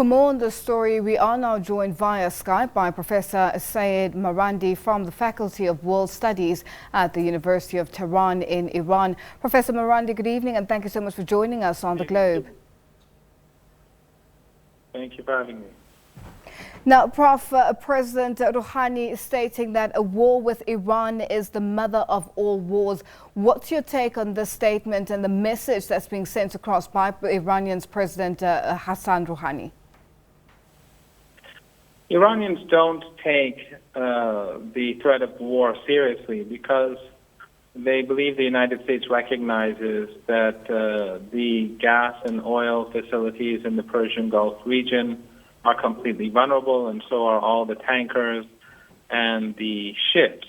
For more on this story, we are now joined via Skype by Professor Seyed Marandi from the Faculty of World Studies at the University of Tehran in Iran. Professor Marandi, good evening and thank you so much for joining us on the Globe. Thank you for having me. Now, Prof, President Rouhani is stating that a war with Iran is the mother of all wars. What's your take on this statement and the message that's being sent across by Iranian's President Hassan Rouhani? Iranians don't take the threat of war seriously because they believe the United States recognizes that the gas and oil facilities in the Persian Gulf region are completely vulnerable, and so are all the tankers and the ships.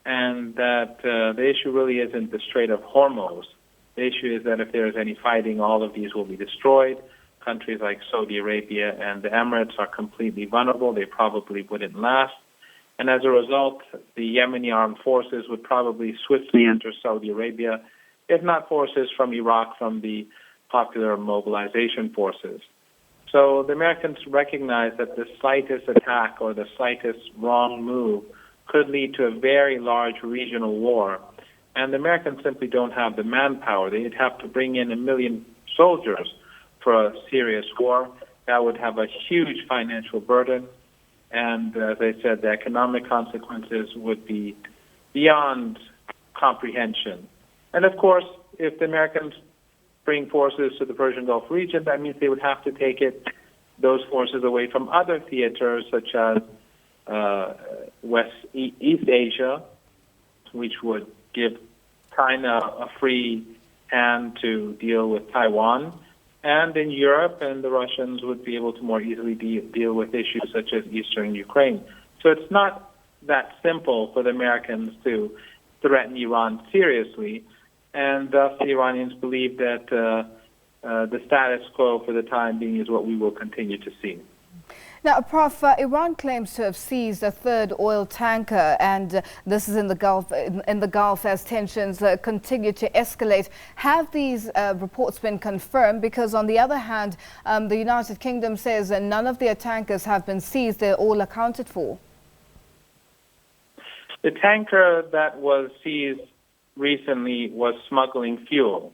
And that the issue really isn't the Strait of Hormuz. The issue is that if there is any fighting, all of these will be destroyed. Countries like Saudi Arabia and the Emirates are completely vulnerable. They probably wouldn't last. And as a result, the Yemeni armed forces would probably swiftly enter Saudi Arabia, if not forces from Iraq, from the Popular Mobilization Forces. So the Americans recognize that the slightest attack or the slightest wrong move could lead to a very large regional war. And the Americans simply don't have the manpower. They'd have to bring in 1 million soldiers for a serious war. That would have a huge financial burden. And as I said, the economic consequences would be beyond comprehension. And of course, if the Americans bring forces to the Persian Gulf region, that means they would have to take those forces away from other theaters such as East Asia, which would give China a free hand to deal with Taiwan, and in Europe, and the Russians would be able to more easily deal with issues such as eastern Ukraine. So it's not that simple for the Americans to threaten Iran seriously. And thus, the Iranians believe that the status quo for the time being is what we will continue to see. Now, Prof, Iran claims to have seized a third oil tanker, and this is in the Gulf as tensions continue to escalate. Have these reports been confirmed? Because on the other hand, the United Kingdom says that none of their tankers have been seized; they're all accounted for. The tanker that was seized recently was smuggling fuel.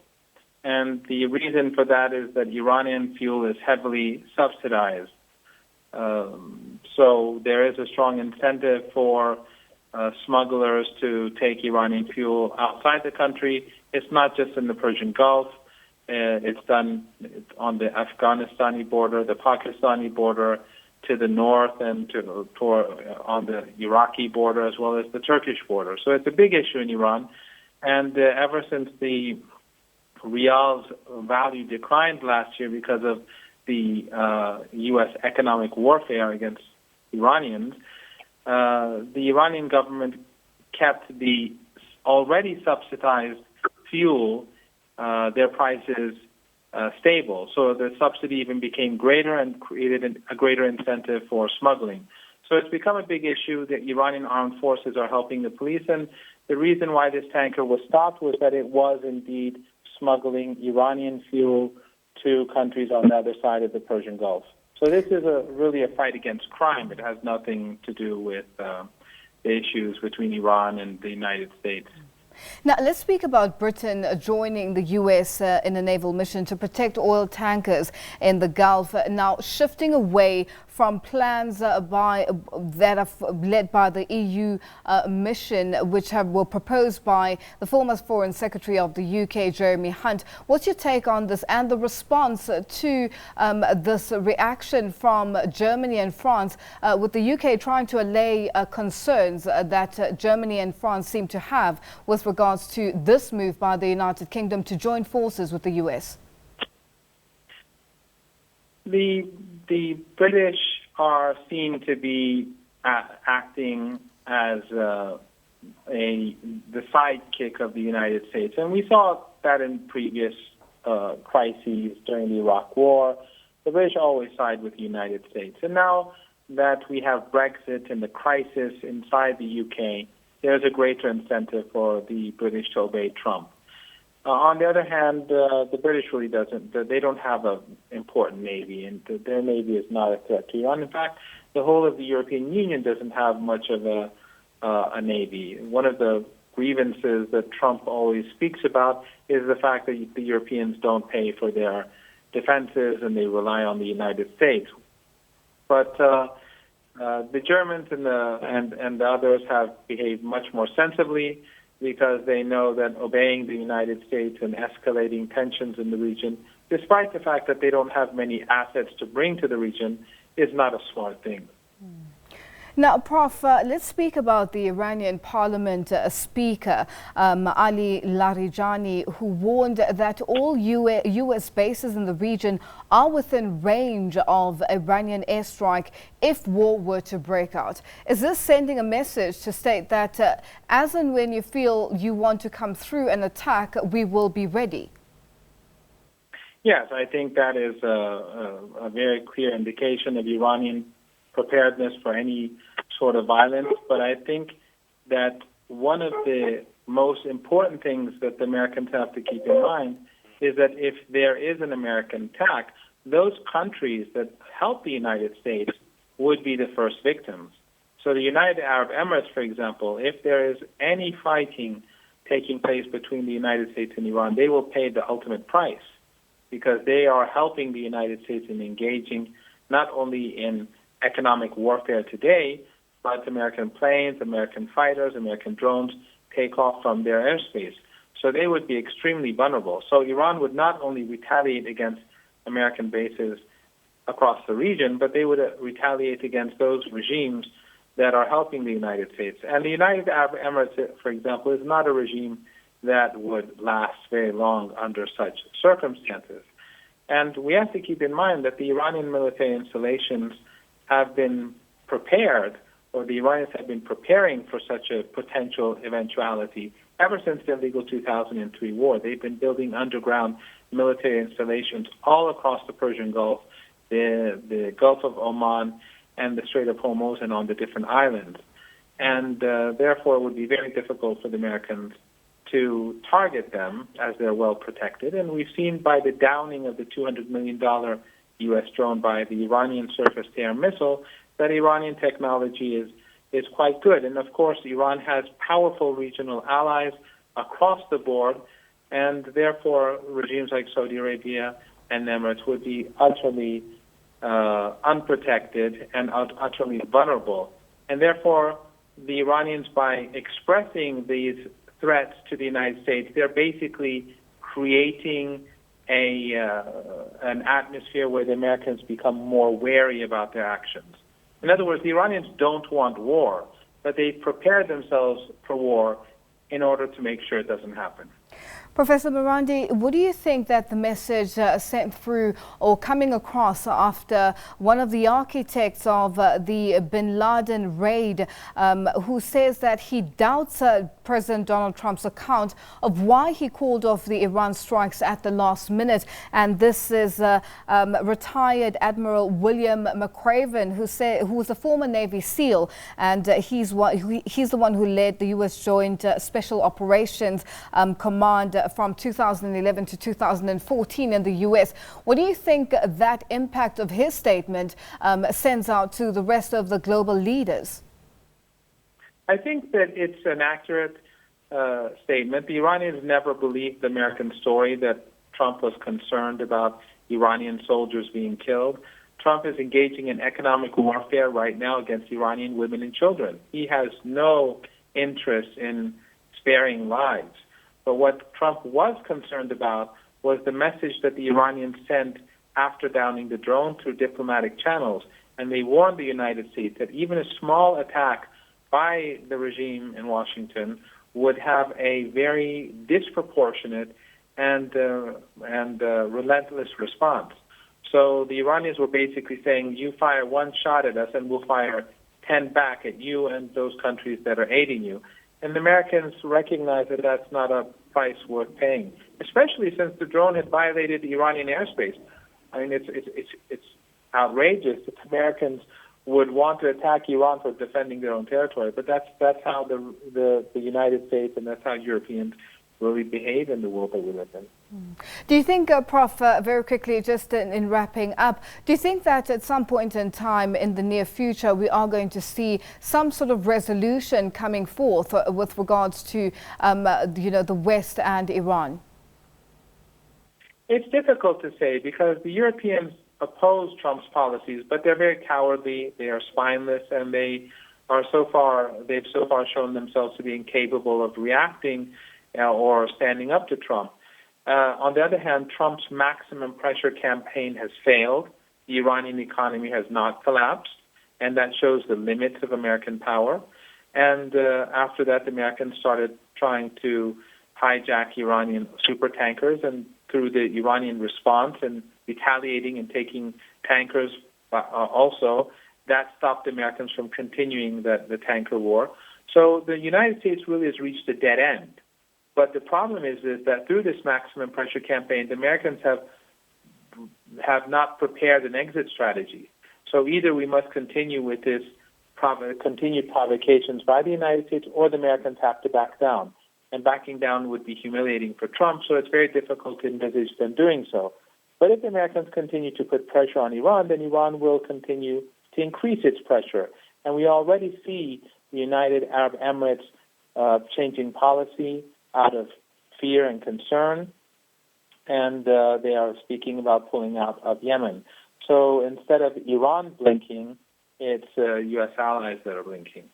And the reason for that is that Iranian fuel is heavily subsidized. So there is a strong incentive for smugglers to take Iranian fuel outside the country. It's not just in the Persian Gulf. It's done on the Afghanistani border, the Pakistani border, to the north, and on the Iraqi border, as well as the Turkish border. So it's a big issue in Iran. And ever since the rial's value declined last year because of the U.S. economic warfare against Iranians, the Iranian government kept the already subsidized fuel, their prices stable. So the subsidy even became greater and created a greater incentive for smuggling. So it's become a big issue that Iranian armed forces are helping the police. And the reason why this tanker was stopped was that it was indeed smuggling Iranian fuel to countries on the other side of the Persian Gulf. So this is really a fight against crime. It has nothing to do with the issues between Iran and the United States. Now, let's speak about Britain joining the U.S. In a naval mission to protect oil tankers in the Gulf. Now, shifting away from plans that are led by the EU mission, which were proposed by the former Foreign Secretary of the UK, Jeremy Hunt. What's your take on this and the response to this reaction from Germany and France, with the UK trying to allay concerns that Germany and France seem to have with regards to this move by the United Kingdom to join forces with the US? The British are seen to be acting as the sidekick of the United States. And we saw that in previous crises during the Iraq War. The British always side with the United States. And now that we have Brexit and the crisis inside the UK, there's a greater incentive for the British to obey Trump. On the other hand, the British really doesn't. They don't have an important navy, and their navy is not a threat to Iran. In fact, the whole of the European Union doesn't have much of a navy. One of the grievances that Trump always speaks about is the fact that the Europeans don't pay for their defenses and they rely on the United States. But the Germans and the others have behaved much more sensibly, because they know that obeying the United States and escalating tensions in the region, despite the fact that they don't have many assets to bring to the region, is not a smart thing. Now, Prof, let's speak about the Iranian Parliament Speaker, Ali Larijani, who warned that all U.S. bases in the region are within range of Iranian airstrike if war were to break out. Is this sending a message to state that as and when you feel you want to come through an attack, we will be ready? Yes, I think that is a very clear indication of Iranian preparedness for any sort of violence. But I think that one of the most important things that the Americans have to keep in mind is that if there is an American attack, those countries that help the United States would be the first victims. So the United Arab Emirates, for example, if there is any fighting taking place between the United States and Iran, they will pay the ultimate price, because they are helping the United States in engaging not only in economic warfare today, but American planes, American fighters, American drones take off from their airspace. So they would be extremely vulnerable. So Iran would not only retaliate against American bases across the region, but they would retaliate against those regimes that are helping the United States. And the United Arab Emirates, for example, is not a regime that would last very long under such circumstances. And we have to keep in mind that the Iranian military installations have been prepared, or the Iranians have been preparing for such a potential eventuality ever since the illegal 2003 war. They've been building underground military installations all across the Persian Gulf, the Gulf of Oman, and the Strait of Hormuz, and on the different islands. And therefore, it would be very difficult for the Americans to target them, as they're well protected. And we've seen by the downing of the $200 million U.S. drone by the Iranian surface-to-air missile that Iranian technology is quite good. And of course, Iran has powerful regional allies across the board, and therefore regimes like Saudi Arabia and Emirates would be utterly unprotected and utterly vulnerable. And therefore, the Iranians, by expressing these threats to the United States, they're basically creating an atmosphere where the Americans become more wary about their actions. In other words, the Iranians don't want war, but they prepare themselves for war in order to make sure it doesn't happen. Professor Marandi, what do you think that the message sent through or coming across after one of the architects of the bin Laden raid, who says that he doubts President Donald Trump's account of why he called off the Iran strikes at the last minute? And this is retired Admiral William McRaven, who was a former Navy SEAL, and he's the one who led the U.S. Joint Special Operations Command from 2011 to 2014 in the U.S. What do you think that impact of his statement sends out to the rest of the global leaders? I think that it's an accurate statement. The Iranians never believed the American story that Trump was concerned about Iranian soldiers being killed. Trump is engaging in economic warfare right now against Iranian women and children. He has no interest in sparing lives. But what Trump was concerned about was the message that the Iranians sent after downing the drone through diplomatic channels. And they warned the United States that even a small attack by the regime in Washington would have a very disproportionate and relentless response. So the Iranians were basically saying, you fire one shot at us and we'll fire 10 back at you and those countries that are aiding you. And the Americans recognize that that's not a price worth paying, especially since the drone had violated the Iranian airspace. I mean, it's outrageous that Americans would want to attack Iran for defending their own territory, but that's how the United States and that's how Europeans really behave in the world that we live in. Do you think, Prof, very quickly, just in wrapping up, do you think that at some point in time in the near future we are going to see some sort of resolution coming forth with regards to, the West and Iran? It's difficult to say because the Europeans oppose Trump's policies, but they're very cowardly, they are spineless, and they've so far shown themselves to be incapable of reacting or standing up to Trump. On the other hand, Trump's maximum pressure campaign has failed. The Iranian economy has not collapsed, and that shows the limits of American power. And after that, the Americans started trying to hijack Iranian supertankers, and through the Iranian response and retaliating and taking tankers also, that stopped the Americans from continuing the tanker war. So the United States really has reached a dead end. But the problem is that through this maximum pressure campaign, the Americans have not prepared an exit strategy. So either we must continue with this continued provocations by the United States, or the Americans have to back down. And backing down would be humiliating for Trump, so it's very difficult to envisage them doing so. But if the Americans continue to put pressure on Iran, then Iran will continue to increase its pressure. And we already see the United Arab Emirates changing policy out of fear and concern, and they are speaking about pulling out of Yemen. So instead of Iran blinking, it's U.S. allies that are blinking.